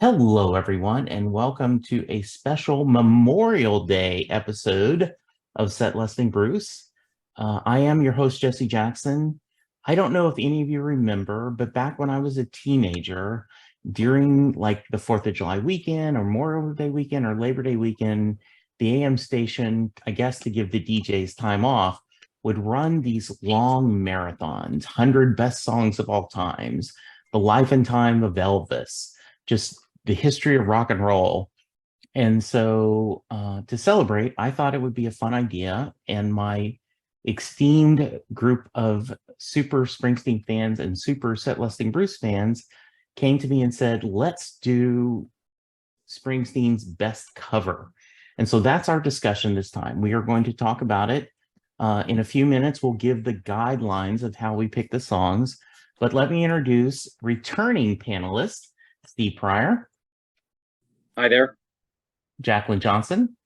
Hello, everyone, and welcome to a special Memorial Day episode of Set Listing Bruce. I am your host, Jesse Jackson. I don't know if any of you remember, but back when I was a teenager, during like the 4th of July weekend or Memorial Day weekend or Labor Day weekend, the AM station, I guess to give the DJs time off, would run these long marathons, 100 best songs of all times, the life and time of Elvis, just the history of rock and roll. And so to celebrate, I thought it would be a fun idea. And my esteemed group of super Springsteen fans and super Set Listing Bruce fans came to me and said, let's do Springsteen's best cover. And so that's our discussion this time. We are going to talk about it. In a few minutes, we'll give the guidelines of how we pick the songs. But let me introduce returning panelist, Steve Pryor. Hi there. Jaclyn Johnson.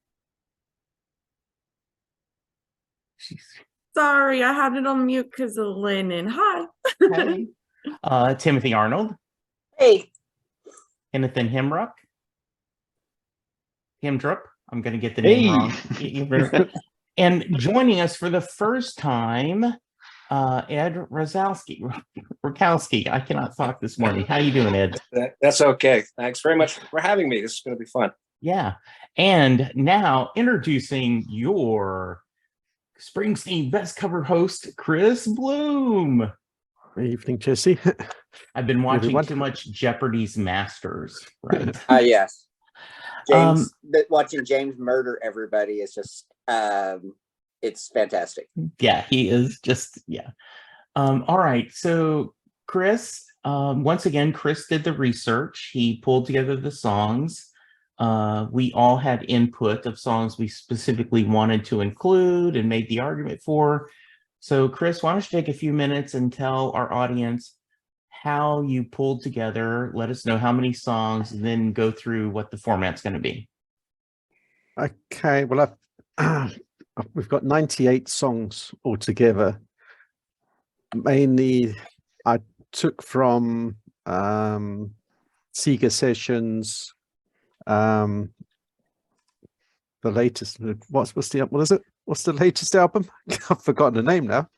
Sorry, I had it on mute because of Lennon. Hi. Hey. Timothy Arnold. Hey. Kenneth Henrick. Hemdrup. I'm going to get the name wrong. And joining us for the first time, Ed Rakowski. I cannot talk this morning. How you doing, Ed? That's okay. Thanks very much for having me. This is going to be fun. Yeah. And now introducing your Springsteen Best Cover host, Chris Bloom. Good evening, Jesse. I've been watching too much Jeopardy's Masters, right? Yes. James, watching James murder everybody is just, it's fantastic. Yeah, he is just, yeah. All right. So Chris, once again, Chris did the research. He pulled together the songs. We all had input of songs we specifically wanted to include and made the argument for. So Chris, why don't you take a few minutes and tell our audience how you pulled together, let us know how many songs, and then go through what the format's going to be. Okay, well, we've got 98 songs altogether. Mainly, I took from Sega Sessions, the latest. What is it? What's the latest album? I've forgotten the name now.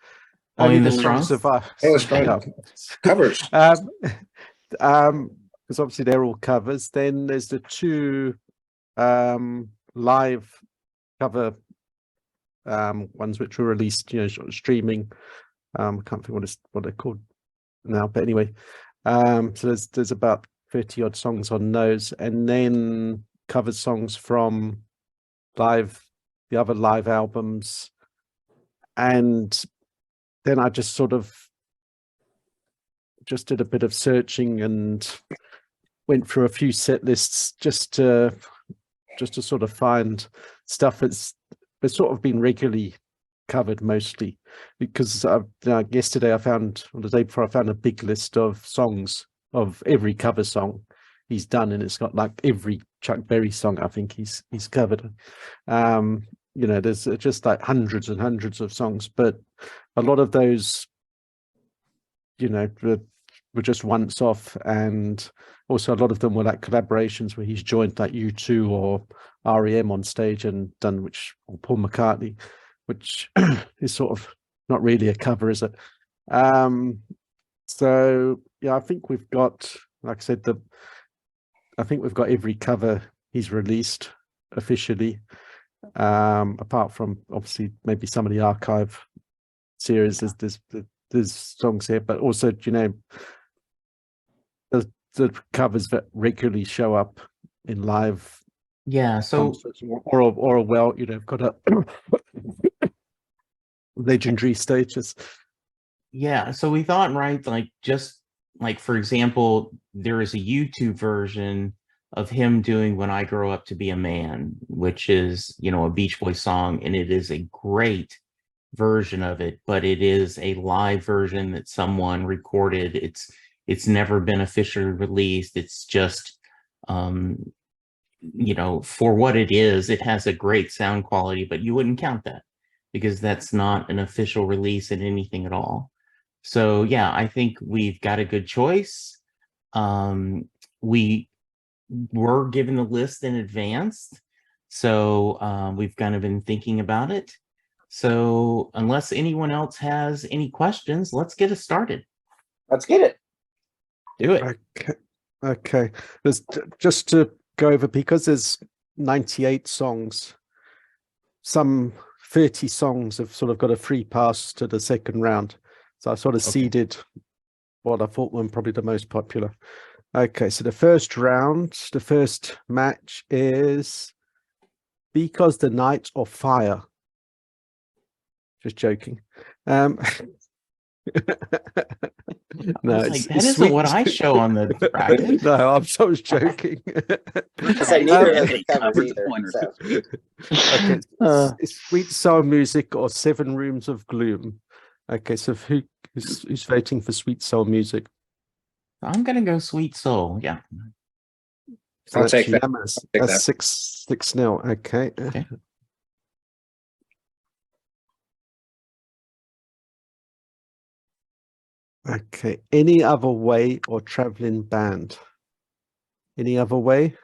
Only the Strong Survive. Covers. Because obviously they're all covers. Then there's the two live cover ones which were released, sort of streaming. I can't think what they're called now, but anyway, so there's about 30 odd songs on those, and then covered songs from the other live albums, and then I just sort of did a bit of searching and went through a few set lists just to sort of find stuff that's sort of been regularly covered mostly, because yesterday or the day before, I found a big list of songs of every cover song he's done, and it's got like every Chuck Berry song I think he's covered. There's just like hundreds and hundreds of songs, but a lot of those were just once off, and also a lot of them were like collaborations where he's joined like U2 or REM on stage and done, or Paul McCartney, which is sort of not really a cover, is it? So yeah, I think we've got, like I said, I think we've got every cover he's released officially, apart from obviously maybe some of the archive series. There's songs here, but also the covers that regularly show up in live, so got a legendary status. Yeah, so we thought, right, like just like, for example, there is a YouTube version of him doing When I Grow Up to Be a Man, which is, a Beach Boys song, and it is a great version of it, but it is a live version that someone recorded. It's never been officially released. It's just, for what it is, it has a great sound quality, but you wouldn't count that because that's not an official release in anything at all. So yeah, I think we've got a good choice. We were given the list in advance. So we've kind of been thinking about it. So unless anyone else has any questions, let's get it started. Let's get it. Do it. Okay. Just to go over, because there's 98 songs, some 30 songs have sort of got a free pass to the second round. So I sort of seeded what I thought were probably the most popular. Okay, so the first round, the first match is Because the Night of Fire. Just joking. No, that isn't what I show on the bracket. No, I was joking. So neither of us are covers either. So. Okay, it's Sweet Soul Music or Seven Rooms of Gloom. Okay, so who's voting for Sweet Soul Music? I'm gonna go Sweet Soul. Yeah. So I'll take that. That's 6-0. Okay. Okay. Any Other Way or Traveling Band? Any Other Way?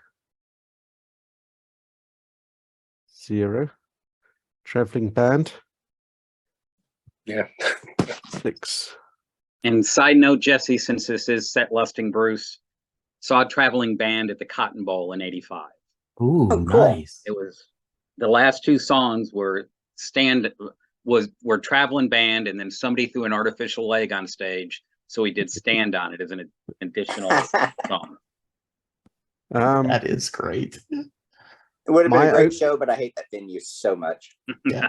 0. Traveling Band? Yeah. 6. And side note, Jesse, since this is Set Lusting Bruce, saw a traveling band at the Cotton Bowl in '85. Ooh, Oh, cool. nice. It was the last two songs were traveling band, and then somebody threw an artificial leg on stage, so he did Stand on It as an additional song. That is great. It would have been a My great show, but I hate that venue so much. Yeah.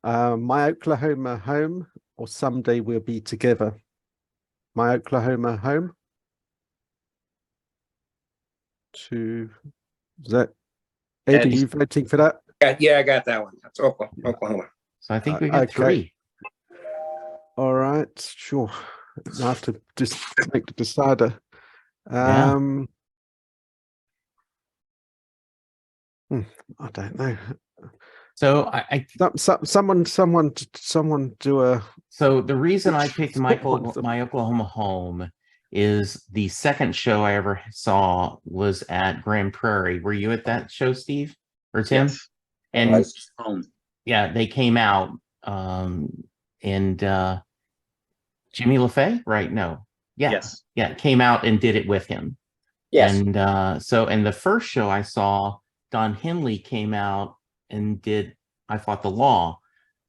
My Oklahoma Home or Someday We'll Be Together. My Oklahoma Home. 2. Is that Ed? Are you voting for that? Yeah, I got that one. That's Oklahoma. So I think we got Okay. 3. All right, sure. I have to just make the decider. Yeah. I don't know. So Someone do a. So the reason I picked One of them. My Oklahoma Home is the second show I ever saw was at Grand Prairie. Were you at that show, Steve or Tim? Yes. And Nice. yeah, they came out and Jimmy LaFay, right? No. Yeah. Yes. Yeah, came out and did it with him. Yes. And and the first show I saw, Don Henley came out and did I Fought the Law.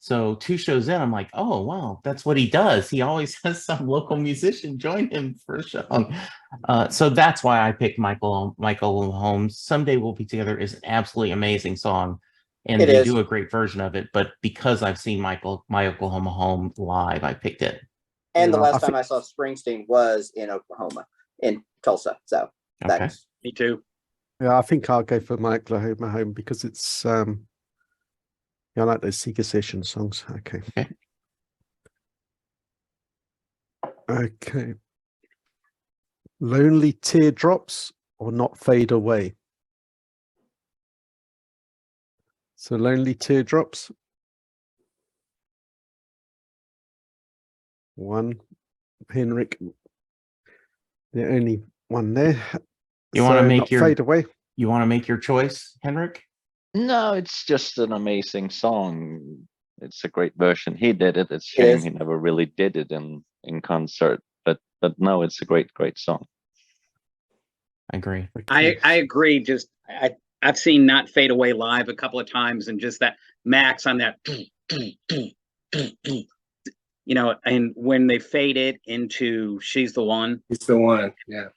So 2 shows in, I'm like, oh wow, that's what he does. He always has some local musician join him for a show. So that's why I picked Michael Holmes. Someday We'll Be Together is an absolutely amazing song, and they do a great version of it. But because I've seen My Oklahoma Home live, I picked it. And the last time I saw Springsteen was in Oklahoma, in Tulsa. So that's Me too. Yeah, I think I'll go for My Oklahoma Home because it's I like those Seeker Session songs. Okay. Lonely Teardrops or Not Fade Away. So Lonely Teardrops. 1. Henrick. The only one there. You want to make Not Fade Away. You want to make your choice, Henrick? No, it's just an amazing song. It's a great version. He did it. It's a shame he never really did it in concert. But no, it's a great song. I agree. I agree. Just I've seen Not Fade Away live a couple of times, and just that Max on that, and when they fade it into She's the One. It's the one. Yeah.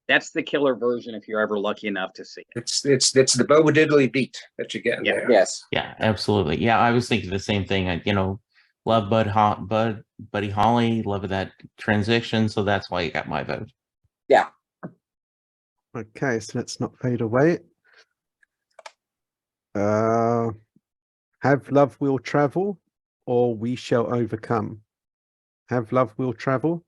That's the killer version if you're ever lucky enough to see it. It's the Bo Diddley beat that you get there. Yes. Yeah, absolutely. Yeah, I was thinking the same thing. Love Buddy Holly, love that transition. So that's why you got my vote. Yeah. Okay, so let's Not Fade Away. Have Love Will Travel or We Shall Overcome. Have Love Will Travel.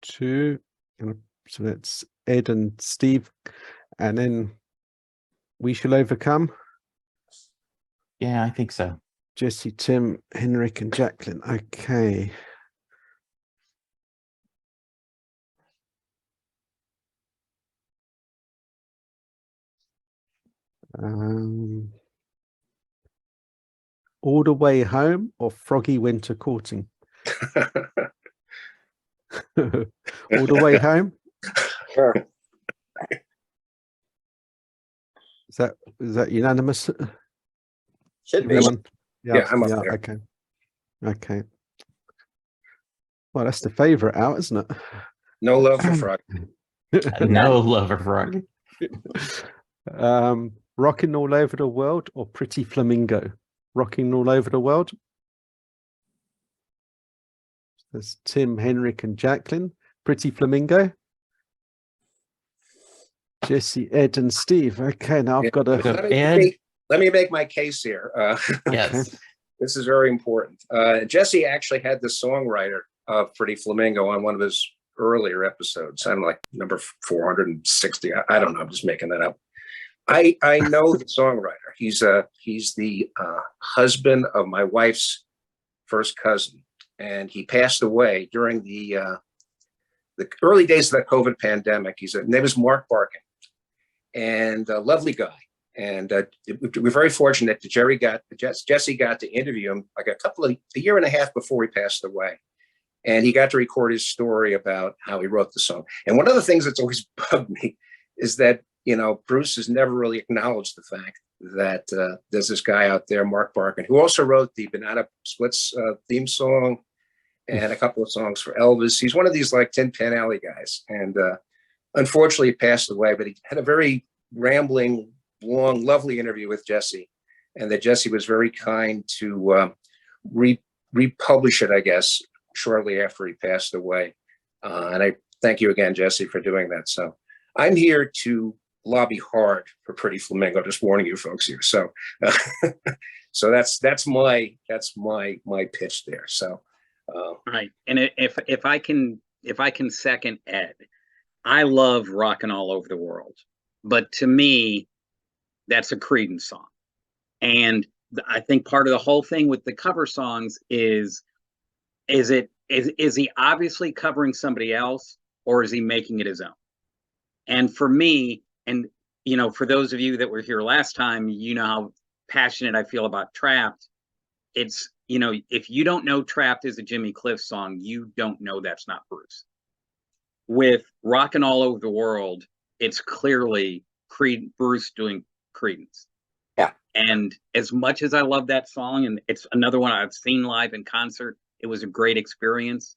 2. So that's Ed and Steve, and then We Shall Overcome. Yeah, I think so. Jesse, Tim, Henrick, and Jaclyn. Okay. All the Way Home or Froggy Winter Courting? All the Way Home? Sure. Is that unanimous? Should be. Everyone? Yeah, I'm up there. Okay. Okay. Well, that's the favorite out, isn't it? No love for Frog. No lover frog. Rocking All Over the World or Pretty Flamingo? Rocking All Over the World. There's Tim, Henrick, and Jaclyn. Pretty Flamingo. Jesse, Ed, and Steve. Okay, now I've got So to. Ed, Let me make my case here. yes. This is very important. Jesse actually had the songwriter of Pretty Flamingo on one of his earlier episodes. I'm like number 460. I don't know. I'm just making that up. I know the songwriter. He's the husband of my wife's first cousin, and he passed away during the early days of the COVID pandemic. His name is Mark Barkin, and a lovely guy. And we're very fortunate that Jesse got to interview him like a year and a half before he passed away. And he got to record his story about how he wrote the song. And one of the things that's always bugged me is that, Bruce has never really acknowledged the fact that there's this guy out there, Mark Barkin, who also wrote the Banana Splits theme song and a couple of songs for Elvis. He's one of these like Tin Pan Alley guys. And unfortunately, he passed away, but he had a very rambling, long, lovely interview with Jesse, and that Jesse was very kind to republish it, I guess, shortly after he passed away. And I thank you again, Jesse, for doing that. So I'm here to lobby hard for Pretty Flamingo, just warning you folks here. So so that's my pitch there. So Right. And if I can second Ed, I love Rockin' All Over the World, but to me, that's a Creedence song. And I think part of the whole thing with the cover songs is he obviously covering somebody else, or is he making it his own? And for me, and for those of you that were here last time, you know how passionate I feel about Trapped. It's, if you don't know Trapped is a Jimmy Cliff song, you don't know that's not Bruce. With Rockin' All Over the World, it's clearly Bruce doing Creedence. Yeah. And as much as I love that song, and it's another one I've seen live in concert, it was a great experience.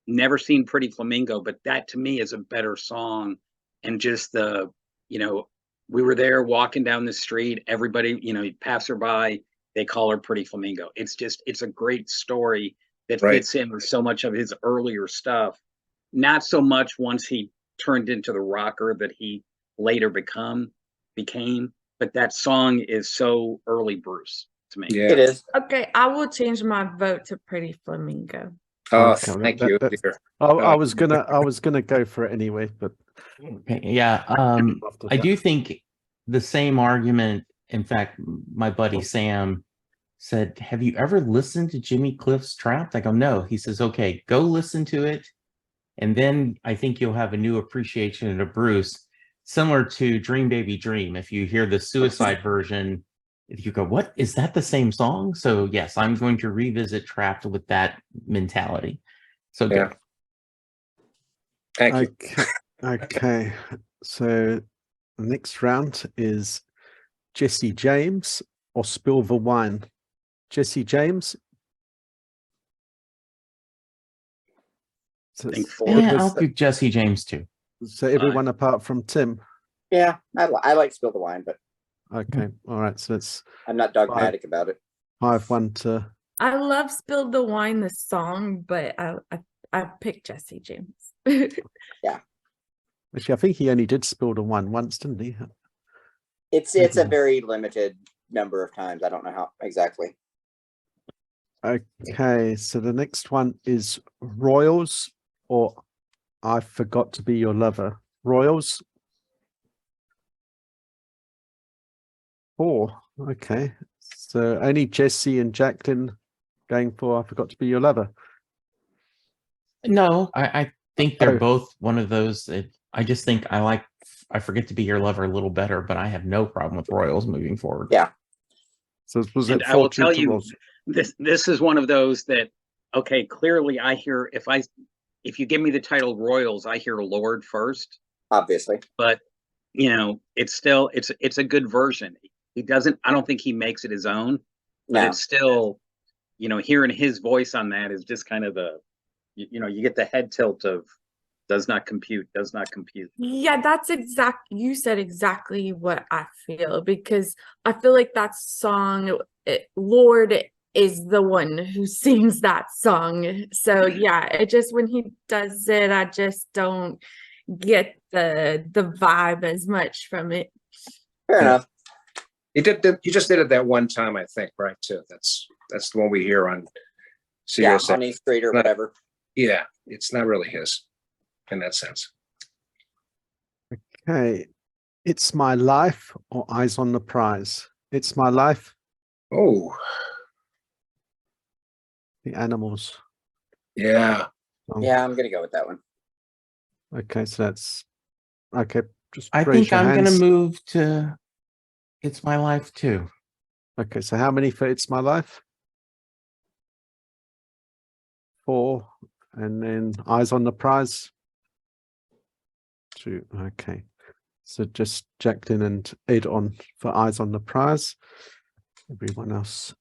Never seen Pretty Flamingo, but that to me is a better song. And just we were there walking down the street, everybody, passerby, they call her Pretty Flamingo. It's a great story that fits in with so much of his earlier stuff. Not so much once he turned into the rocker that he later became, but that song is so early Bruce to me. yeah. It is. Okay, I will change my vote to Pretty Flamingo. Oh, Okay, thank you, that- dear. I was gonna go for it anyway, but Okay, yeah. I do think the same argument. In fact, my buddy Sam said, "Have you ever listened to Jimmy Cliff's Trapped?" I go, "No." He says, "Okay, go listen to it, and then I think you'll have a new appreciation of Bruce, similar to Dream Baby Dream. If you hear the Suicide version, if you go, what is that the same song?" So yes, I'm going to revisit Trapped with that mentality. So Yeah. good. Thank you. okay. So the next round is Jesse James or Spill the Wine. Jesse James. So, I think Yeah, I'll do Jesse James too. so everyone apart from Tim. Yeah, I like Spill the Wine, but Okay, all right. So it's I'm not dogmatic about it. 5-1 to. I love Spill the Wine, the song, but I picked Jesse James. Actually, I think he only did Spill the Wine once, didn't he? It's a very limited number of times. I don't know how exactly. Okay, so the next one is Royals or I Forgot to Be Your Lover. Royals. 4. Okay, so only Jesse and Jaclyn going for I Forgot to Be Your Lover. No, I think they're Oh. both one of those that I just think I Forget to Be Your Lover a little better, but I have no problem with Royals moving forward. Yeah. So was And it I will fortune tell to you, Ross? this is one of those that, okay, clearly I hear, if you give me the title Royals, I hear Lord first, Obviously. but it's still, it's a good version. I don't think he makes it his own, but No. it's still, hearing his voice on that is just kind of you get the head tilt of does not compute. Yeah, you said exactly what I feel, because I feel like that song, Lord is the one who sings that song. So yeah, it just, when he does it, I just don't get the vibe as much from it. Fair enough. He just did it that one time, I think, right? Too. That's the one we hear on Yeah, CSA. on E Street or whatever. Yeah, it's not really his in that sense. Okay. It's My Life or Eyes on the Prize? It's My Life, Oh, the Animals. yeah. song. Yeah, I'm gonna go with that one. Okay, so that's okay. Just I raise think your I'm going to hands. move to It's My Life too. Okay, so how many for It's My Life? 4, and then Eyes on the Prize. 2. Okay, so just Jaclyn and Ed on for Eyes on the Prize. Everyone else,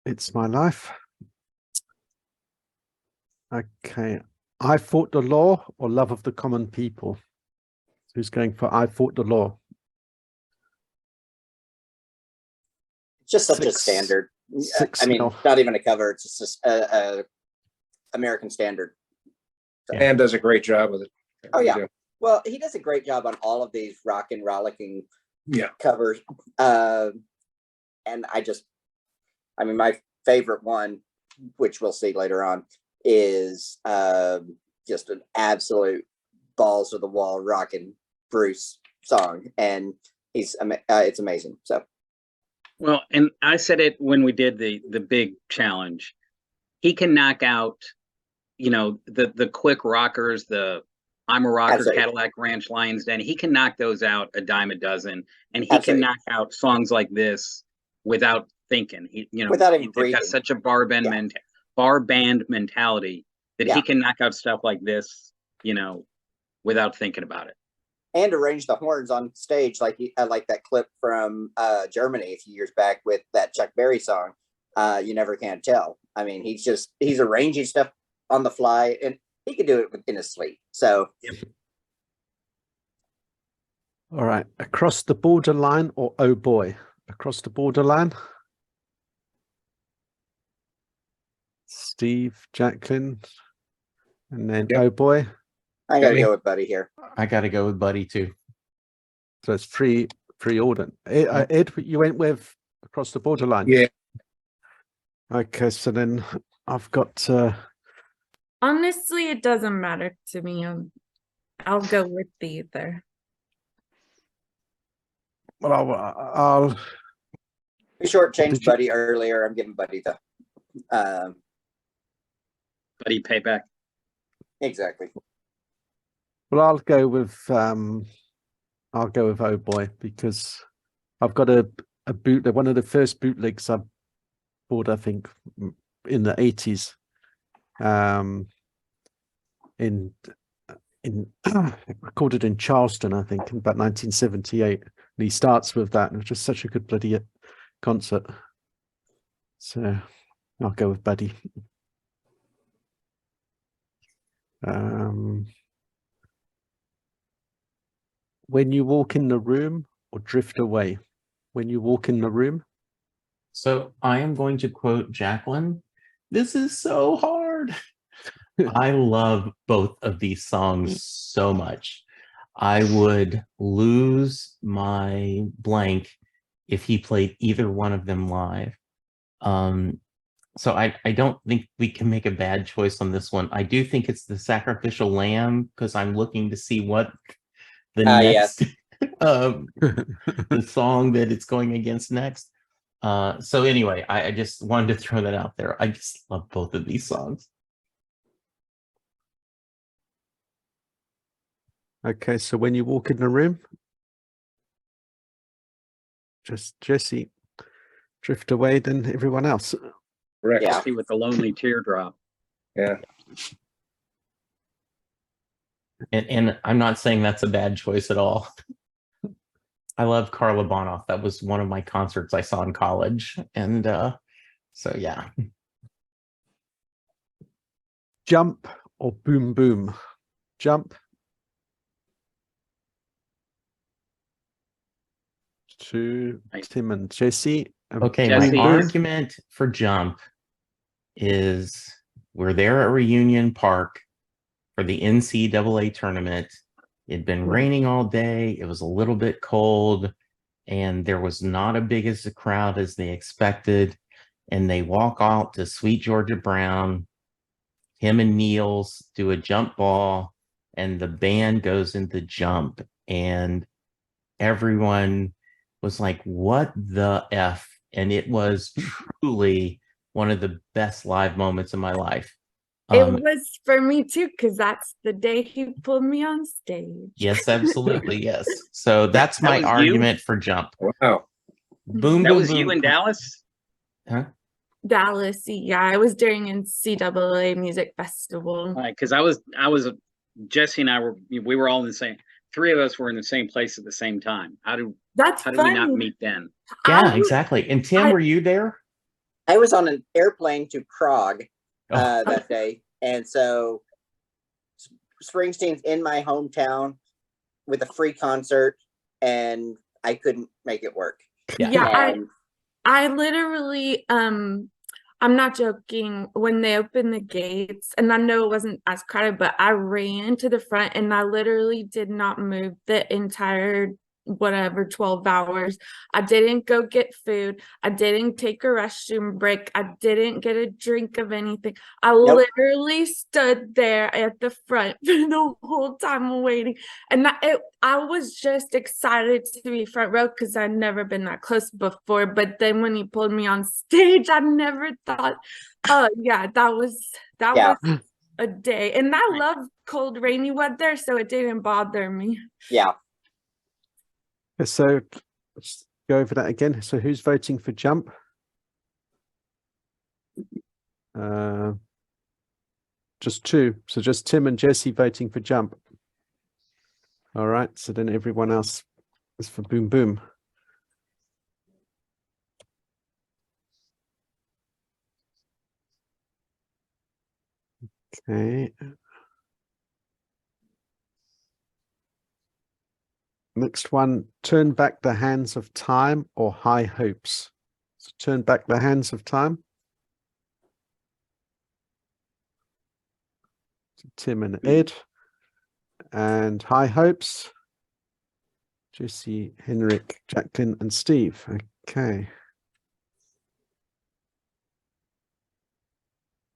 It's My Life. Okay, I Fought the Law or Love of the Common People? Who's going for I Fought the Law? It's just such a 6 standard. 6 I mean, nil. not even a cover. It's just a American standard. And does a great job with it. Oh yeah. Well, he does a great job on all of these rock and rollicking Yeah. covers. And I mean, my favorite one, which we'll see later on, is just an absolute balls to the wall rocking Bruce song, and it's amazing. So, Well, and I said it when we did the big challenge. He can knock out, the quick rockers, the I'm a Rocker, Absolutely. Cadillac Ranch, Lions Den. He can knock those out a dime a dozen, and he Absolutely. can knock out songs like this without thinking. Without even They've breathing. got such a bar band mentality that Yeah. he can knock out stuff like this, without thinking about it. And arrange the horns on stage like that clip from Germany a few years back with that Chuck Berry song, You Never Can Tell. I mean, he's arranging stuff on the fly, and he could do it in his sleep. So, All right, Across the Borderline or Oh Boy? Across the Borderline. Steve, Jaclyn, and then Yep. Oh Boy. I gotta go with Buddy here. I got to go with Buddy too. So it's free order. Ed, you went with Across the Borderline. Yeah. Okay, so then I've got Honestly, it doesn't matter to me. I'll go with either. well, I'll We shortchanged Did you- Buddy earlier. I'm giving Buddy the Buddy payback. exactly. well, I'll go with Oh Boy, because I've got a bootleg, one of the first bootlegs I bought, I think, in the 80s. In recorded in Charleston, I think, in about 1978. And he starts with that, and it's just such a good bloody concert. So I'll go with Buddy. When You Walk in the Room or Drift Away? When You Walk in the Room. So I am going to quote Jaclyn. This is so hard. I love both of these songs so much. I would lose my blank if he played either one of them live. So I don't think we can make a bad choice on this one. I do think it's The Sacrificial Lamb, because I'm looking to see what the next the song that it's going against next. So anyway, I just wanted to throw that out there. I just love both of these songs. Okay, so when you walk in the room, just Jesse, drift away than everyone else. Correct. Yeah. See with the lonely teardrop. Yeah. And I'm not saying that's a bad choice at all. I love Carla Bonoff. That was one of my concerts I saw in college. And so, yeah. Jump or boom boom? Jump. To Right. Tim and Jesse. Okay, Jesse. my argument for Jump is we're there at Reunion Park for the NCAA tournament. It'd been raining all day. It was a little bit cold, and there was not as big as a crowd as they expected. And they walk out to Sweet Georgia Brown. Him and Niels do a jump ball, and the band goes into Jump, and everyone was like, what the F? And it was truly one of the best live moments of my life. It was for me too, because that's the day he pulled me on stage. Yes, absolutely. Yes. So that's That my was you? argument for Jump. Wow. Boom, That boom, was boom. you in Dallas? Huh? Dallas, yeah, I was during NCAA Music Festival. Like, because I was Jesse and I we were all in the same. Three of us were in the same place at the same time. How did That's we funny. not meet then? Yeah, exactly. And Tim, I- were you there? I was on an airplane to Prague Oh. that day, and so Springsteen's in my hometown with a free concert, and I couldn't make it work. Yeah, And I literally, I'm not joking, when they opened the gates, and I know it wasn't as crowded, but I ran to the front and I literally did not move the entire 12 hours. I didn't go get food. I didn't take a restroom break. I didn't get a drink of anything. I literally stood there at the front for the whole time waiting. And I was just excited to be front row because I'd never been that close before. But then when he pulled me on stage, I never thought, yeah, that was a day. And I love cold, rainy weather, so it didn't bother me. yeah, So let's go over that again. So who's voting for Jump? Just two. So just Tim and Jesse voting for Jump. All right. So then everyone else is for Boom Boom. Okay. Next one, Turn Back the Hands of Time or High Hopes. So Turn Back the Hands of Time. So Tim and Ed. And High Hopes. Jesse, Henrick, Jaclyn, and Steve. Okay.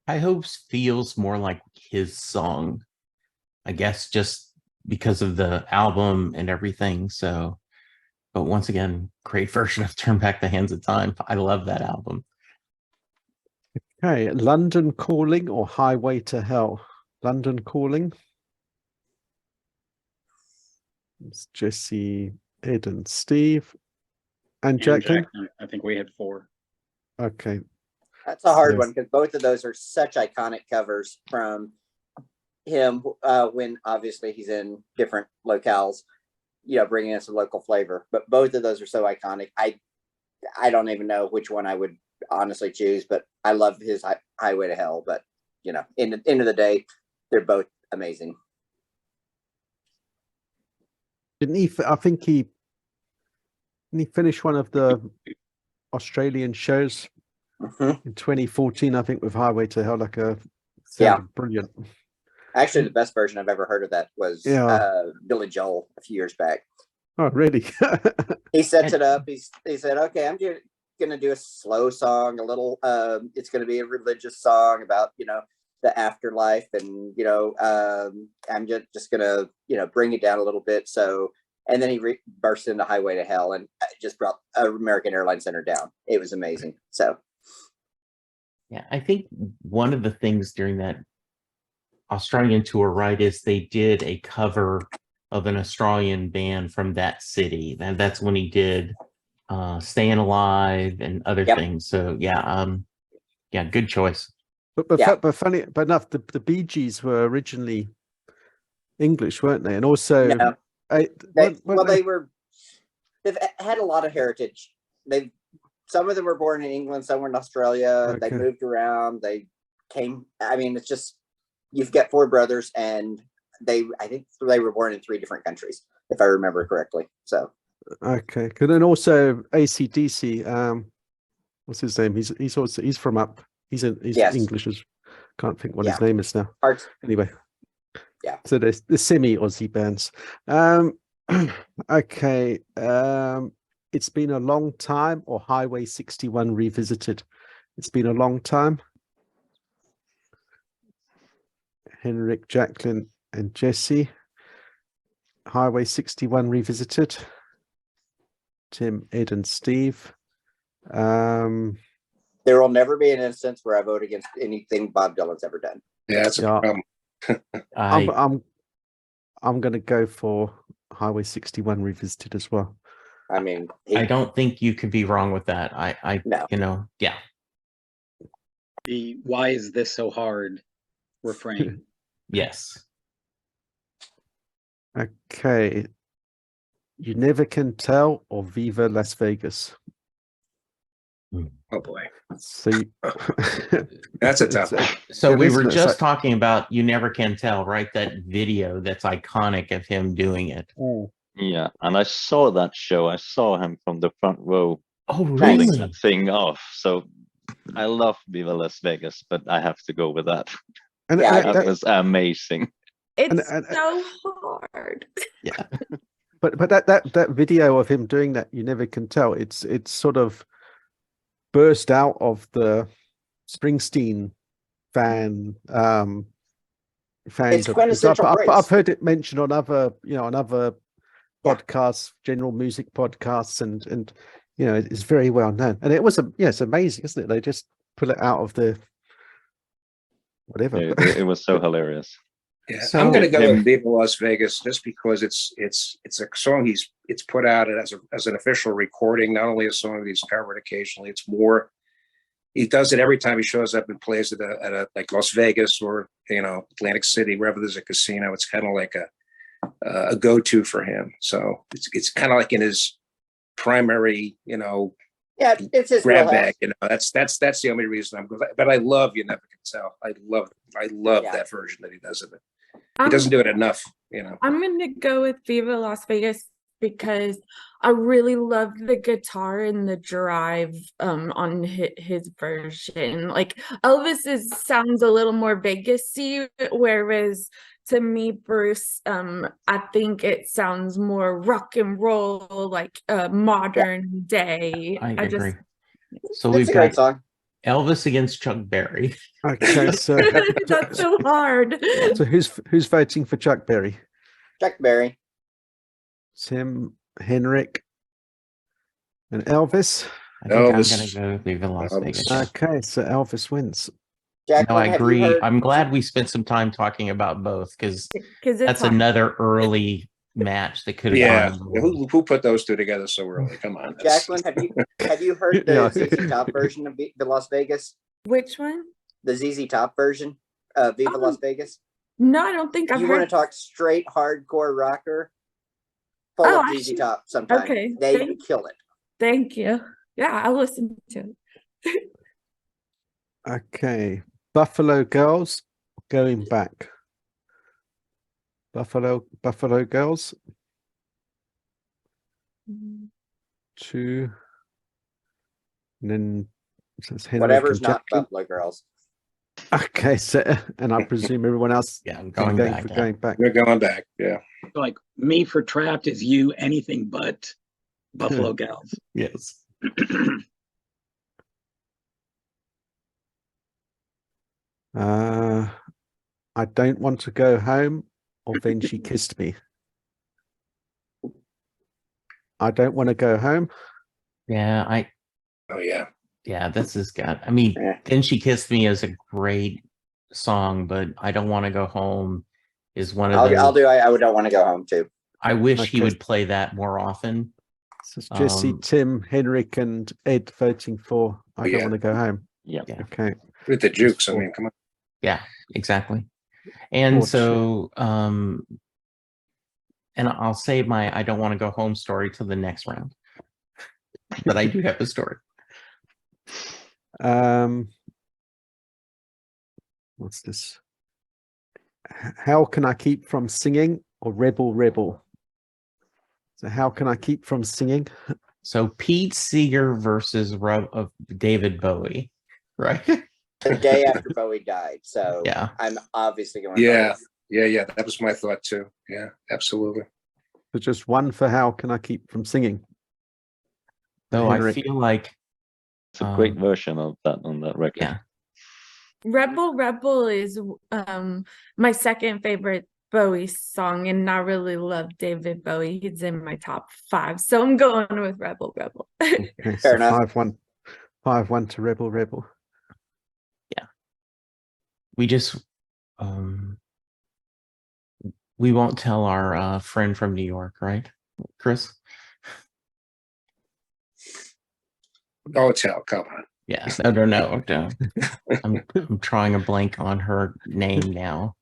High Hopes feels more like his song, I guess, just because of the album and everything. So, but once again, great version of Turn Back the Hands of Time. I love that album. Okay, London Calling or Highway to Hell? London Calling. It's Jesse, Ed, and Steve. And Jaclyn? I think we had 4. Okay. that's a hard So- one because both of those are such iconic covers from him when obviously he's in different locales, bringing in some local flavor. But both of those are so iconic. I don't even know which one I would honestly choose, but I love his Highway to Hell. But in the end of the day, they're both amazing. Didn't he? I think didn't he finish one of the Australian shows in 2014? I think with Highway to Hell, brilliant. Actually, the best version I've ever heard of that was Billy Joel a few years back. Oh, really? He sets it up. He said, "Okay, I'm going to do a slow song, a little. It's going to be a religious song about the afterlife, and I'm just going to bring it down a little bit." So, and then he burst into Highway to Hell and just brought American Airlines Center down. It was amazing. So, Yeah, I think one of the things during that Australian tour, right, is they did a cover of an Australian band from that city. And that's when he did Staying Alive and other Yep. things. So yeah, good choice. But Yeah. but funny but enough, the Bee Gees were originally English, weren't they? And also, No. weren't They've had a lot of heritage. Some of them were born in England, some were in Australia. They Okay. moved around. They came. I mean, it's just you've got four brothers, and I think they were born in 3 different countries, if I remember correctly. So Okay, and then also AC/DC. What's his name? He's from up. He's Yes. English. Can't think what Yeah. his name is now. Hearts. Anyway. Yeah. So there's the semi-Aussie bands. Okay. It's been a long time, or Highway 61 revisited. It's been a long time. Henrick, Jaclyn, and Jesse. Highway 61 revisited. Tim, Ed, and Steve. There will never be an instance where I vote against anything Bob Dylan's ever done. Yeah, that's a Yeah. problem. I'm going to go for Highway 61 revisited as well. I mean, I don't think you could be wrong with that. I No. Yeah. The "Why is this so hard" refrain. Yes. Okay. You Never Can Tell or Viva Las Vegas. Oh boy, So that's a tough one. So It we is, were but it's just like- talking about You Never Can Tell, right? That video that's iconic of him doing it. Yeah, and I saw that show. I saw him from the front row Oh, pulling really? that thing off. So I love Viva Las Vegas, but I have to go with that. And, Yeah, and- That was amazing. It's and- so hard. Yeah. but that video of him doing that, You Never Can Tell, it's sort of burst out of the Springsteen fan It's fandom. quintessential I've praise. heard it mentioned on other podcasts, general music podcasts, and it's very well known. And it was it's amazing, isn't it? They just pull it out of the whatever. It was so hilarious. Yeah, So- I'm going to go Him- with Viva Las Vegas just because it's a song it's put out as an official recording, not only a song that he's covered occasionally. It's more, he does it every time he shows up and plays at a like Las Vegas or Atlantic City, wherever there's a casino. It's kind of like a go-to for him. So it's kind of like in his primary Yeah, it's his grab wheelhouse. bag. That's the only reason I'm going. But I love You Never Can Tell. I love Yeah. that version that he does of it. He doesn't do it enough. I'm gonna go with Viva Las Vegas because I really love the guitar and the drive on his version. Like Elvis's sounds a little more Vegas-y, whereas to me, Bruce, I think it sounds more rock and roll, like modern day. I agree. So It's we've a great got song. Elvis against Chuck Berry. Okay, so That's so hard. so who's voting for Chuck Berry? Chuck Berry. Tim, Henrik, and Elvis. I think Elvis. I'm gonna go with Viva Las Elvis. Vegas. Okay, so Elvis wins. Jaclyn, No, I have you agree. heard- I'm glad we spent some time talking about both because Because that's another early match that could have Yeah. gone. Who put those two together so early? Come on. That's- Jaclyn, have you heard the Yeah. ZZ Top version of the Las Vegas? Which one? The ZZ Top version of Viva Oh, Las Vegas? No, I don't think I've You want to heard. talk straight hardcore rocker? Pull Oh, up I ZZ should- Top sometime. okay, They thank- kill it. Thank you. Yeah, I'll listen to it. Okay, Buffalo Girls, Going Back. Buffalo Girls, 2. And then it says Henrik Whatever's and not Jaclyn. Buffalo Girls. Okay, so and I presume everyone else Yeah, I'm is going back. for yeah. Going Back. We're going back. Yeah. Like me for Trapped is you, anything but Buffalo Gals. Yes. I Don't Want to Go Home or Then She Kissed Me. I Don't Want to Go Home. Yeah, Oh yeah. this has got, I mean, Yeah. Then She Kissed Me is a great song, but I Don't Want to Go Home is one of those. I don't want to go home too. I wish he Okay. would play that more often. So it's Jesse, Um, Tim, Henrick, and Ed voting for I Don't Yeah. Want to Go Home. Yeah. Yeah. Okay. With the Jukes, I Four. mean, come on. Yeah, exactly. And Or so, and I'll save my I don't want to go home story till the next round. But I do have a story. What's this? How can I keep from singing or Rebel Rebel? So how can I keep from singing? So Pete Seeger versus David Bowie, right? The day after Bowie died. So Yeah. I'm obviously going. Yeah. Bowie. Yeah. That was my thought too. Yeah, absolutely. So just one for how can I keep from singing? Though I Henrik. feel like It's a great version of that on that record. yeah. Rebel is my second favorite Bowie song, and I really love David Bowie. He's in my top 5. So I'm going with Rebel. Okay, Fair so enough. 5-1 to Rebel. We just we won't tell our friend from New York, right, Chris? Oh, tell, come on. Yeah, no. I'm trying a blank on her name now.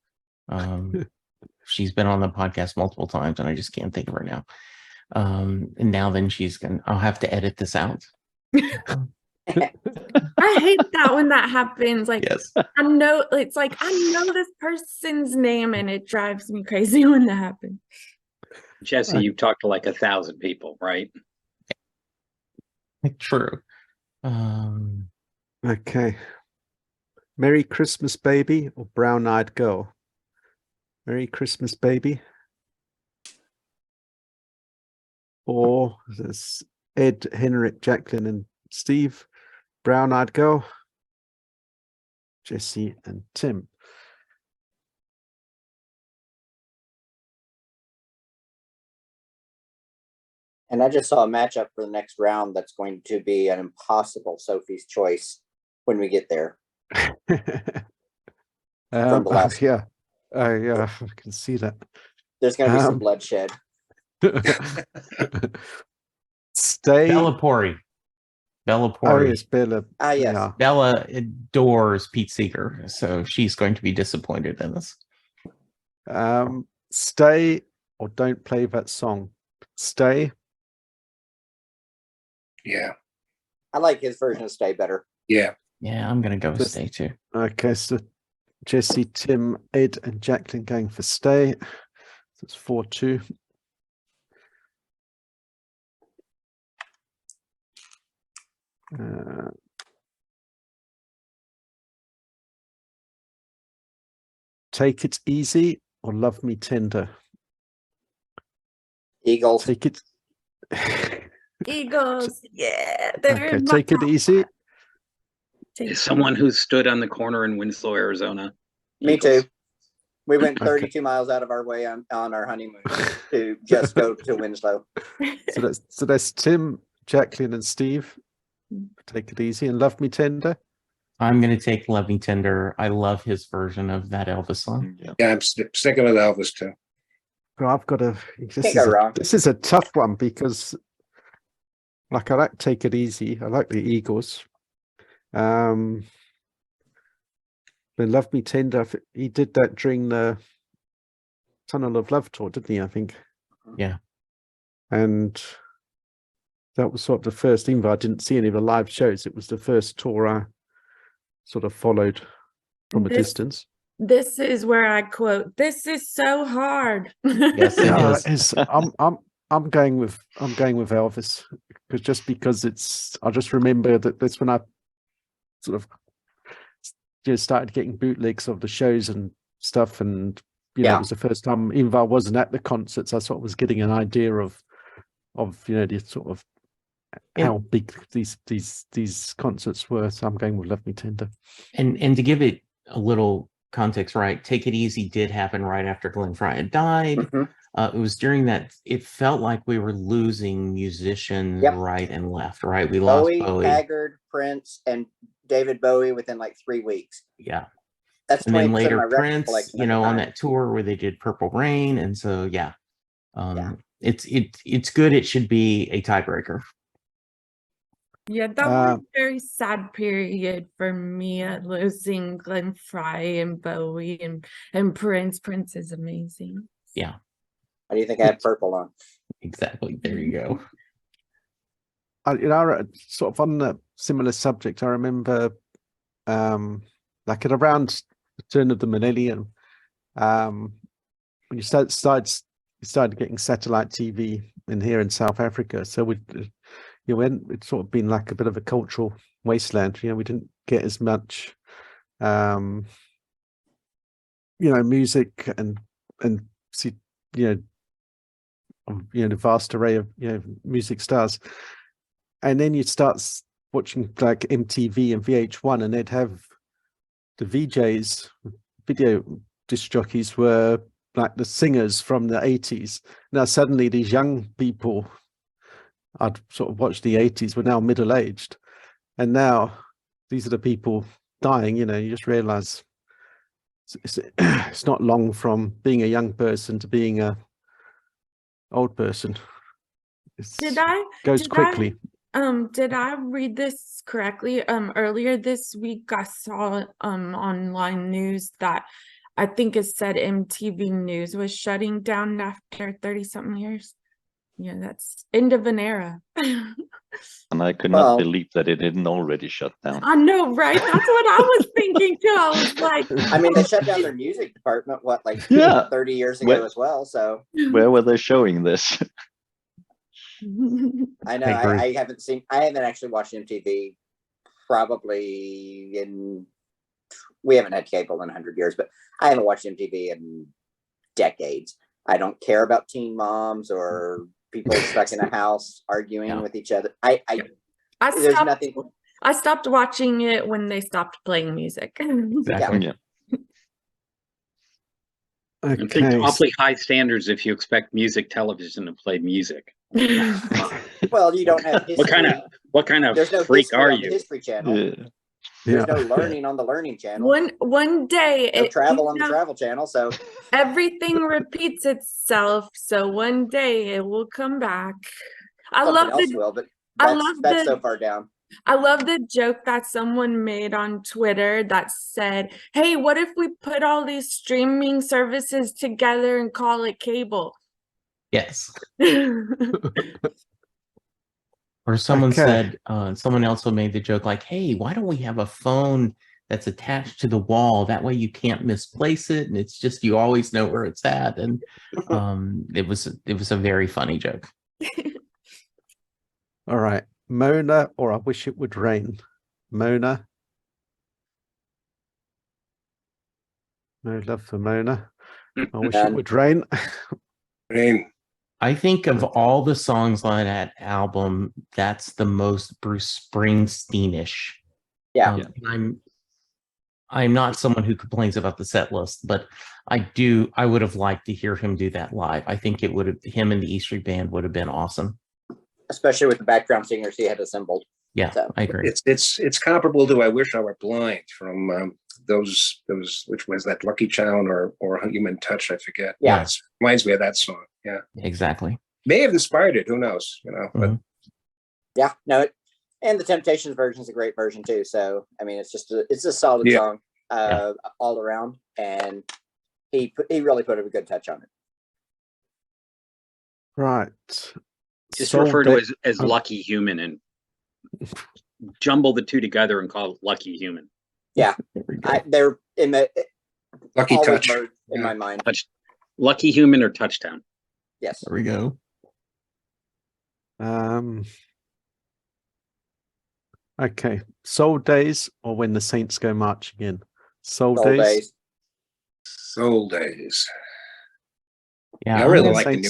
She's been on the podcast multiple times, and I just can't think of her now. And now then I'll have to edit this out. I hate that when that happens. Like, Yes. I know it's like I know this person's name, and it drives me crazy when that happens. Jesse, you've talked to like 1,000 people, right? True. Okay. Merry Christmas Baby or Brown Eyed Girl? Merry Christmas Baby. Or there's Ed, Henrik, Jaclyn, and Steve. Brown Eyed Girl. Jesse and Tim. And I just saw a matchup for the next round that's going to be an impossible Sophie's choice when we get there. From the last. Yeah. Yeah, I can see that. There's going to be some bloodshed. Stay. Bella Pori. Oh, yes, Bella. Ah, yes. Yeah. Bella adores Pete Seeger, so she's going to be disappointed in this. Stay or don't play that song. Stay. Yeah. I like his version of Stay better. Yeah. Yeah, I'm gonna go with Stay too. Okay, so Jesse, Tim, Ed, and Jaclyn going for Stay. So it's 4-2. Take It Easy or Love Me Tender? Eagles. Take it. Eagles, yeah. Okay, Take It Easy. As someone who stood on the corner in Winslow, Arizona. Me Eagles. too. We went Okay. 32 miles out of our way on our honeymoon to just go to Winslow. So that's Tim, Jaclyn, and Steve. Take It Easy and Love Me Tender. I'm gonna take Love Me Tender. I love his version of that Elvis song. Yeah. Yeah, I'm sticking with Elvis too. Well, I've got to. Can't go wrong. This is a tough one because, like, I like Take It Easy. I like the Eagles. But Love Me Tender. He did that during the Tunnel of Love tour, didn't he? I think. Yeah. And that was sort of the first, even though I didn't see any of the live shows, it was the first tour I sort of followed from a distance. This is where I quote, "This is so hard." Yes, it Yeah, is. I'm going with Elvis because I just remember that's when I sort of just started getting bootlegs of the shows and stuff, and it was the first time, even though I wasn't at the concerts, I sort of was getting an idea of the sort of how big these concerts were. So I'm going with Love Me Tender. And to give it a little context, right? Take It Easy did happen right after Glenn Frey had died. Mhm. It was during that. It felt like we were losing musicians right and left. Right, we lost Bowie, Haggard, Prince, and David Bowie within like 3 weeks. Yeah, That's and then 20% of my later record Prince, collection at the on time. that tour where they did Purple Rain, and so It's good. It should be a tiebreaker. Yeah, that was a very sad period for me, losing Glenn Frey and Bowie and Prince. Prince is amazing. Yeah, How do you think I had purple on? exactly. There you go. Sort of on the similar subject, I remember like at around the turn of the millennium, when you started getting satellite TV in here in South Africa. So it's sort of been like a bit of a cultural wasteland. We didn't get as much music and see the vast array of music stars. And then you start watching like MTV and VH1, and they'd have the VJs, video disc jockeys, were like the singers from the 80s. Now suddenly these young people I'd sort of watched the 80s were now middle-aged, and now these are the people dying. You just realize it's not long from being a young person to being a old person. Goes quickly. Did I read this correctly? Earlier this week, I saw online news that I think it said MTV News was shutting down after 30-something years. Yeah, that's end of an era. And I could not believe that it didn't already shut down. I know, right? That's what I was thinking too. I was like, I mean, they shut down their music department, 30 years ago as well. So where were they showing this? I know I haven't actually watched MTV we haven't had cable in 100 years, but I haven't watched MTV in decades. I don't care about teen moms or people stuck in a house arguing with each other. I stopped watching it when they stopped playing music. Exactly. Yeah. I think awfully high standards if you expect music television to play music. Well, you don't have history. What kind of There's no freak history are on the you? History Channel. There's no learning on the Learning Channel. One day No travel on the Travel Channel. So everything repeats itself. So one day it will come back. Something else will, but that's so far down. I love the joke that someone made on Twitter that said, "Hey, what if we put all these streaming services together and call it cable?" Yes. Or someone said, someone also made the joke like, "Hey, why don't we have a phone that's attached to the wall? That way you can't misplace it, and it's just you always know where it's at." And it was a very funny joke. All right, Mona, or I Wish It Would Rain. Mona. No love for Mona. I Wish It Would Rain. Rain. I think of all the songs on that album, that's the most Bruce Springsteen-ish. Yeah. I'm not someone who complains about the set list, but I would have liked to hear him do that live. I think him and the E Street Band would have been awesome. Especially with the background singers he had assembled. Yeah, so. I agree. It's comparable to "I Wish I Were Blind" from those which was that Lucky Charm or Human Touch, I forget. Yeah, it reminds me of that song. Yeah, exactly. May have inspired it. Who knows? But yeah, no. And the Temptations version is a great version too. So I mean, it's a solid song all around, and he really put a good touch on it. Right. Just refer to it as Lucky Human and jumble the two together and call it Lucky Human. Yeah, they're in the Lucky Touch in my mind. Lucky Human or Touchdown. Yes. There we go. Okay. Soul Days or When the Saints Go Marching In? Soul Days. Soul Days. Yeah, I really like the new.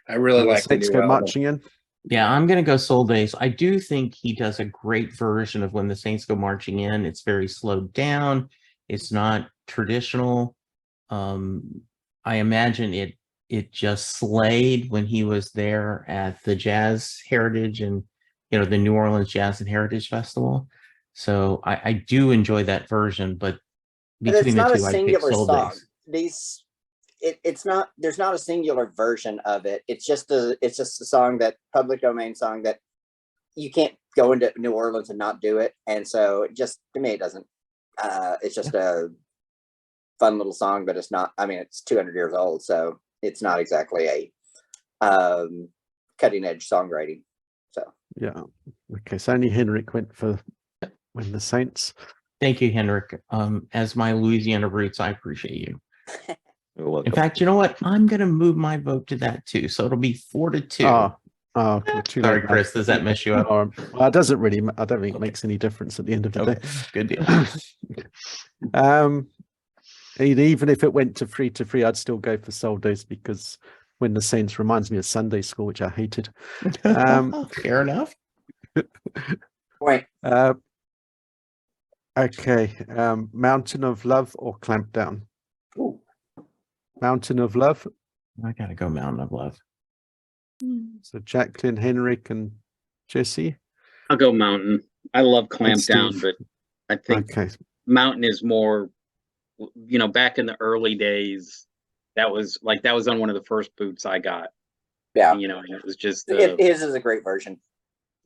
I really like the new Saints Go Marching In. Yeah, I'm going to go Soul Days. I do think he does a great version of When the Saints Go Marching In. It's very slowed down. It's not traditional. I imagine it just slayed when he was there at the Jazz Heritage and the New Orleans Jazz and Heritage Festival. So I do enjoy that version, but between the two, I pick Soul Days. it's not, there's not a singular version of it. It's just a song, that public domain song, that you can't go into New Orleans and not do it. And so it just, to me, it doesn't, it's just a fun little song, but it's not, I mean, it's 200 years old, so it's not exactly a cutting edge songwriting. So Yeah. Okay. So only Henrik went for When the Saints. Thank you, Henrik. As my Louisiana roots, I appreciate you. You're welcome. In fact, you know what? I'm going to move my vote to that too. So it'll be 4-2. Okay, too Sorry, late. Chris. Does that mess you up? Well, it doesn't really. I don't think it makes any difference at the end of the Okay, good deal. day. Even if it went to 3-3, I'd still go for Soldiers, because When the Saints reminds me of Sunday school, which I hated. Fair enough. Point. Okay. Mountain of Love or Clampdown? Ooh. Mountain of Love. I gotta go Mountain of Love. So Jaclyn, Henrik, and Jesse. I'll go Mountain. I love Clampdown, Steve. but I think Okay. Mountain is more, back in the early days, that was on one of the first boots I got. Yeah. And it was just His is a great version.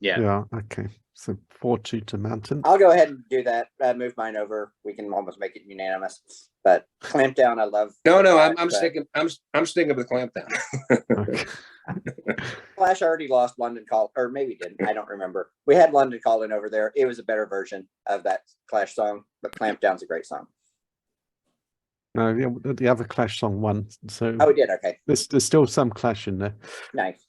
yeah. Yeah. Okay. So 4-2 to Mountain. I'll go ahead and do that. Move mine over. We can almost make it unanimous. But Clampdown, I love. No, that, I'm but sticking. I'm sticking with Clampdown. Okay. Clash already lost London Call, or maybe didn't. I don't remember. We had London Calling over there. It was a better version of that Clash song, but Clampdown's a great song. No, yeah, the other Clash song won. So Oh, we did. Okay, there's still some Clash in there. nice.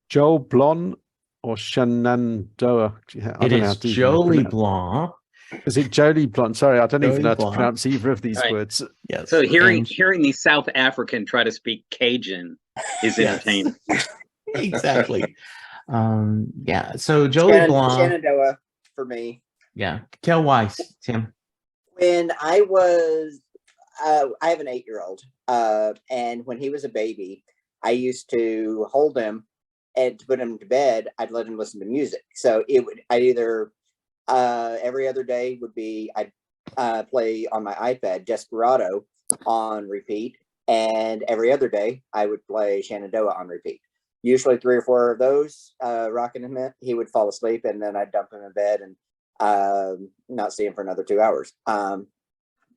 Joel Blon or Shenandoah? It is Jolie Blanc. Is it Jolie Blon? Sorry, I don't even Jolie know how to Blanc. pronounce either of these Right. words. Yes. So hearing and- the South African try to speak Cajun is Yes. entertaining. Exactly. Yeah. So Jolie Blanc. Shenandoah for me. Yeah. Tell why, Tim. When I was, I have an 8-year-old, and when he was a baby, I used to hold him, and to put him to bed, I'd let him listen to music. So I'd either every other day would be, I'd play on my iPad Desperado on repeat, and every other day I would play Shenandoah on repeat. Usually 3 or 4 of those, rocking him in, he would fall asleep, and then I'd dump him in bed and not see him for another 2 hours.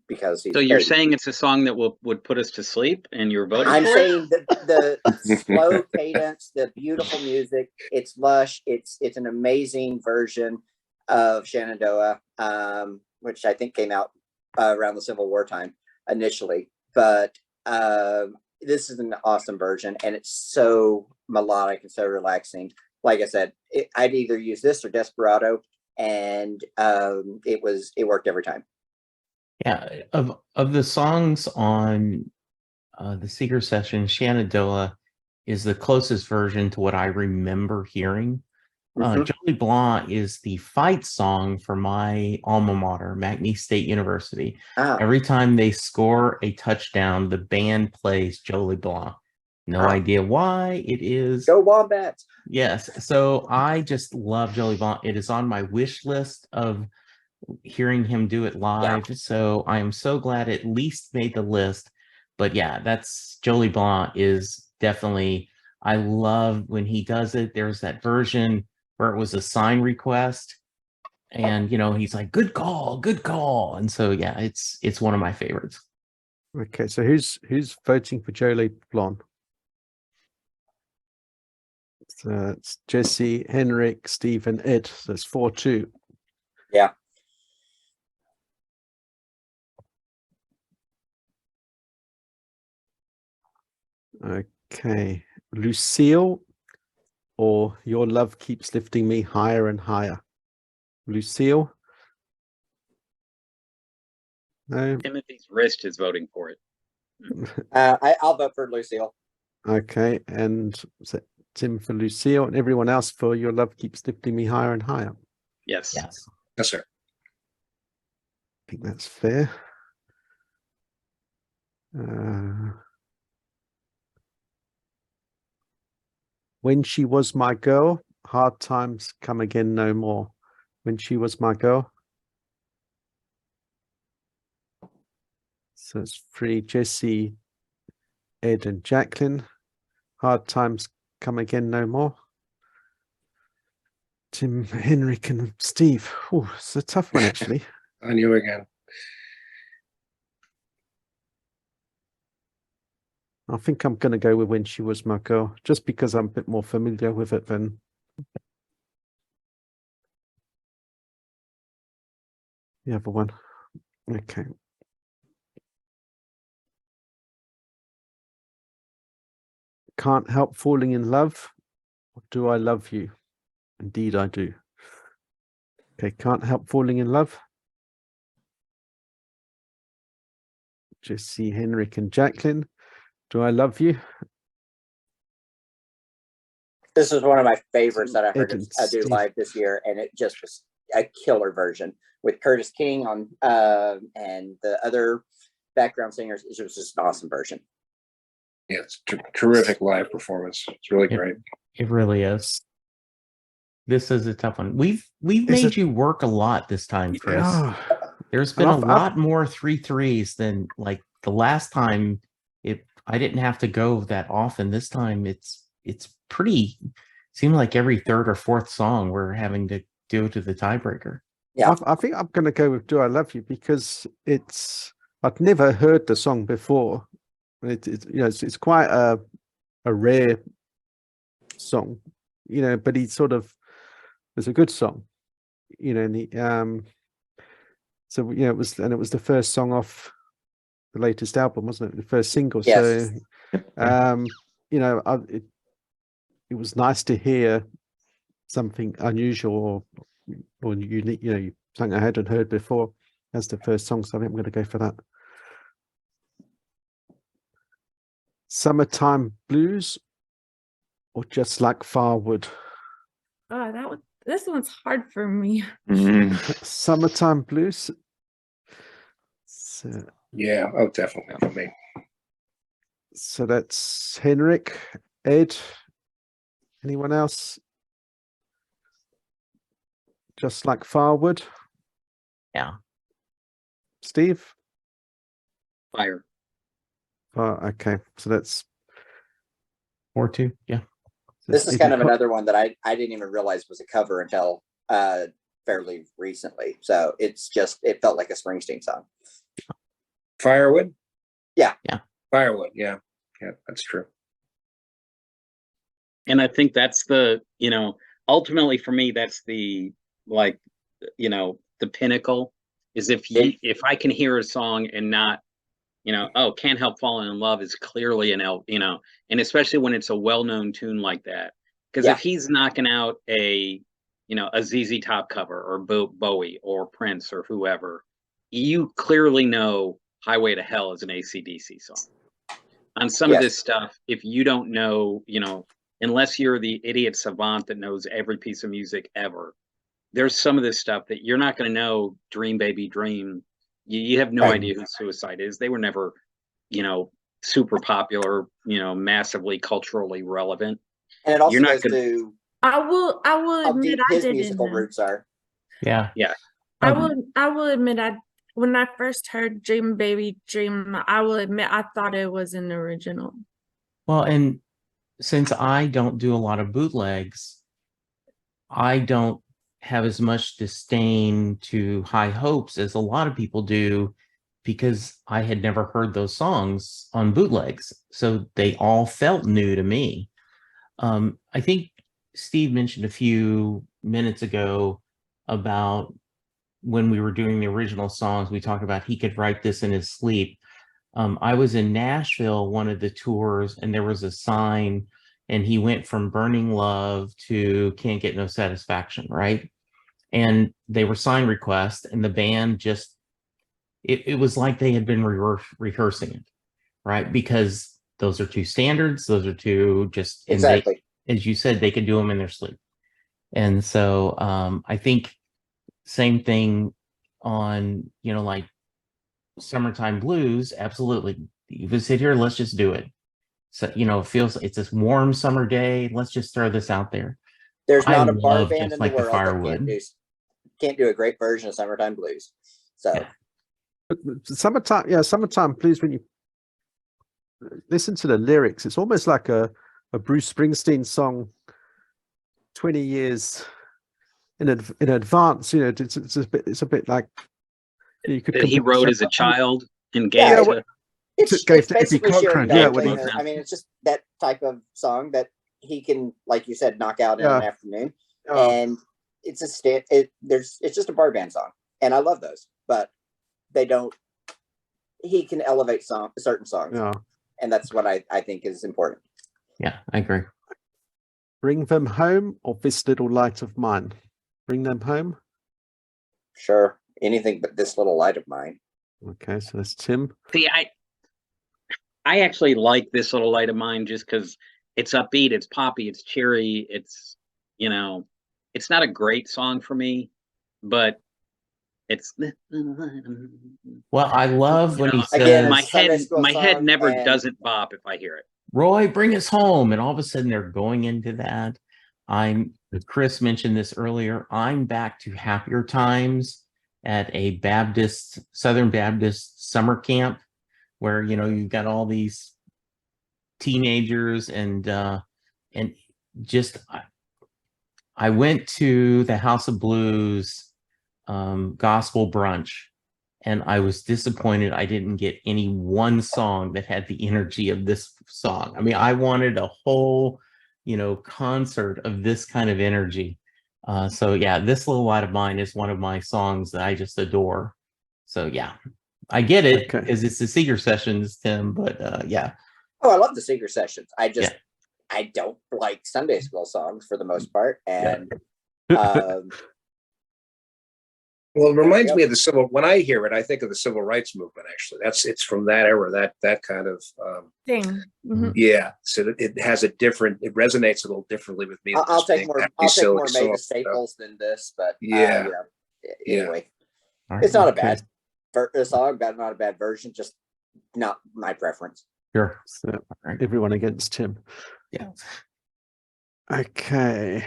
Because he's So you're baby. saying it's a song that would put us to sleep, and you're voting I'm for it? saying the slow cadence, the beautiful music, it's lush, it's an amazing version of Shenandoah, which I think came out around the Civil War time initially, but this is an awesome version, and it's so melodic and so relaxing. Like I said, I'd either use this or Desperado, and it worked every time. Yeah. Of the songs on the Seeker session, Shenandoah is the closest version to what I remember hearing. Jolie Blanc is the fight song for my alma mater, McNeese State University. Ah, Every time they score a touchdown, the band plays Jolie Blanc. No idea why it is. go Wombats. Yes. So I just love Jolie Blanc. It is on my wish list of hearing him do it live. So I am so glad it at least made the list. But yeah, that's Jolie Blanc is definitely, I love when he does it. There's that version where it was a sign request, and he's like, good call. And so yeah, it's one of my favorites. Okay, so who's voting for Jolie Blon? So it's Jesse, Henrik, Steve, and Ed. So it's 4-2. Yeah. Okay, Lucille or Your Love Keeps Lifting Me Higher and Higher? Lucille? No? Timothy's wrist is voting for it. I'll vote for Lucille. Okay, and so Tim for Lucille, and everyone else for Your Love Keeps Lifting Me Higher and Higher. Yes. Yes. Yes, sir. I think that's fair. When She Was My Girl, Hard Times Come Again No More. When She Was My Girl. So it's free. Jesse, Ed and Jaclyn. Hard Times Come Again No More. Tim, Henrick and Steve. Oh, it's a tough one, actually. On you again. I think I'm going to go with When She Was My Girl, just because I'm a bit more familiar with it than the other one. Okay. Can't Help Falling in Love. Or Do I Love You? Indeed, I do. Okay, Can't Help Falling in Love. Jesse, Henrick, and Jaclyn. Do I Love You? This is one of my favorites that I heard Ed and I do Steve. live this year, and it just was a killer version with Curtis King on and the other background singers. It was just an awesome version. Yeah, it's terrific live performance. It's really great. It really is. This is a tough one. We've Is made it- you work a lot this time, Chris. Oh, There's been I've- a lot more 3-3s than like the last time. I didn't have to go that often. This time it's pretty. Seemed like every third or fourth song we're having to go to the tiebreaker. Yeah. I think I'm going to go with Do I Love You because I'd never heard the song before. It's quite a rare song, but it's a good song, and it was the first song off the latest album, wasn't it? The first single. Yes. So, it was nice to hear something unusual or unique, something I hadn't heard before as the first song. So I think I'm going to go for that. Summertime Blues or Just Like Firewood? Oh, this one's hard for me. Summertime Blues. So, Yeah, oh, definitely for me. so that's Henrick, Ed. Anyone else? Just Like Firewood. Yeah. Steve? Fire. Oh, okay. So that's 4-2. Yeah. This is kind of another one that I didn't even realize was a cover until fairly recently. So it felt like a Springsteen song. Firewood? Yeah. Yeah. Firewood, yeah. Yeah, that's true. And I think that's ultimately for me, that's the pinnacle is if I can hear a song and not, Can't Help Falling in Love is clearly and especially when it's a well-known tune like that. Because if he's knocking out a ZZ Top cover or Bowie or Prince or whoever, you clearly know Highway to Hell is an AC/DC song. On some of this stuff, if you don't know, unless you're the idiot savant that knows every piece of music ever, there's some of this stuff that you're not going to know. Dream Baby Dream. You have no idea who Suicide is. They were never, super popular, massively culturally relevant. And it also goes to I will how admit deep I his didn't musical know. roots are. Yeah. Yeah. I will admit when I first heard Dream Baby Dream, I will admit I thought it was an original. Well, and since I don't do a lot of bootlegs, I don't have as much disdain to High Hopes as a lot of people do because I had never heard those songs on bootlegs. So they all felt new to me. I think Steve mentioned a few minutes ago about when we were doing the original songs, we talked about he could write this in his sleep. I was in Nashville, one of the tours, and there was a sign, and he went from Burning Love to Can't Get No Satisfaction, right? And they were sign requests, and the band just, it was like they had been rehearsing it, right? Because those are two standards, those are two just, Exactly. as you said, they could do them in their sleep. And so I think same thing on, like Summertime Blues, absolutely. You can sit here, let's just do it. So, it's this warm summer day. Let's just throw this out there. There's not I a bar love band Just in Like the the world that Firewood. can't do a great version of Summertime Blues. So Yeah. Summertime Blues. listen to the lyrics, it's almost like a Bruce Springsteen song 20 years in advance. You know, it's a bit like you could That he compare wrote as a that- child and Yeah, gave yeah, to. It's gave to Eddie basically sharing Cochran, yeah, that when thing. he- I mean, it's just that type of song that he can, like you said, knock out in Yeah. an afternoon. Oh, And it's it's just a bar band song, and I love those, but they don't. He can elevate certain songs, yeah. and that's what I think is important. Yeah, I agree. Bring Them Home or This Little Light of Mine? Bring Them Home. Sure, anything but This Little Light of Mine. Okay, so that's Tim. See, I actually like This Little Light of Mine just because it's upbeat, it's poppy, it's cheery, it's, you know, it's not a great song for me, but it's Well, I love when he Again, says, it's a Sunday school my head song, never and doesn't bop if I hear it. Roy, bring us home. And all of a sudden they're going into that. Chris mentioned this earlier. I'm back to happier times at a Southern Baptist summer camp where, you know, you've got all these teenagers and just, I went to the House of Blues gospel brunch, and I was disappointed I didn't get any one song that had the energy of this song. I mean, I wanted a whole, you know, concert of this kind of energy. So yeah, This Little Light of Mine is one of my songs that I just adore. So yeah, I get it Okay. because it's the Seeger sessions, Tim, but yeah. oh, I love the Seeger sessions. I just Yeah. I don't like Sunday school songs for the most part, and Well, it reminds me of when I hear it, I think of the civil rights movement. Actually, it's from that era, that kind of Thing. Mhm. yeah. So it resonates a little differently with me. than I'll just take being more. happy, I'll take silly more song Mavis stuff. Staples than this, but Yeah. you know, Yeah. anyway, All right. it's not a Okay. bad song, but not a bad version. Just not my preference. Sure. So All right. everyone against Tim. Yeah. Okay.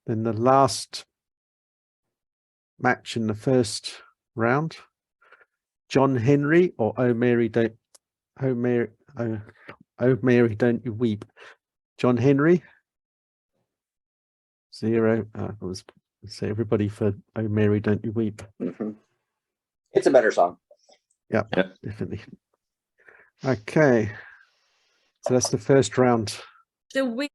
Then the last match in the first round. John Henry or Oh Mary Don't You Weep. John Henry. 0. I was say everybody for Oh Mary Don't You Weep. Mhm. It's a better song. Yeah, Yeah. definitely. Okay. So that's the first round. So we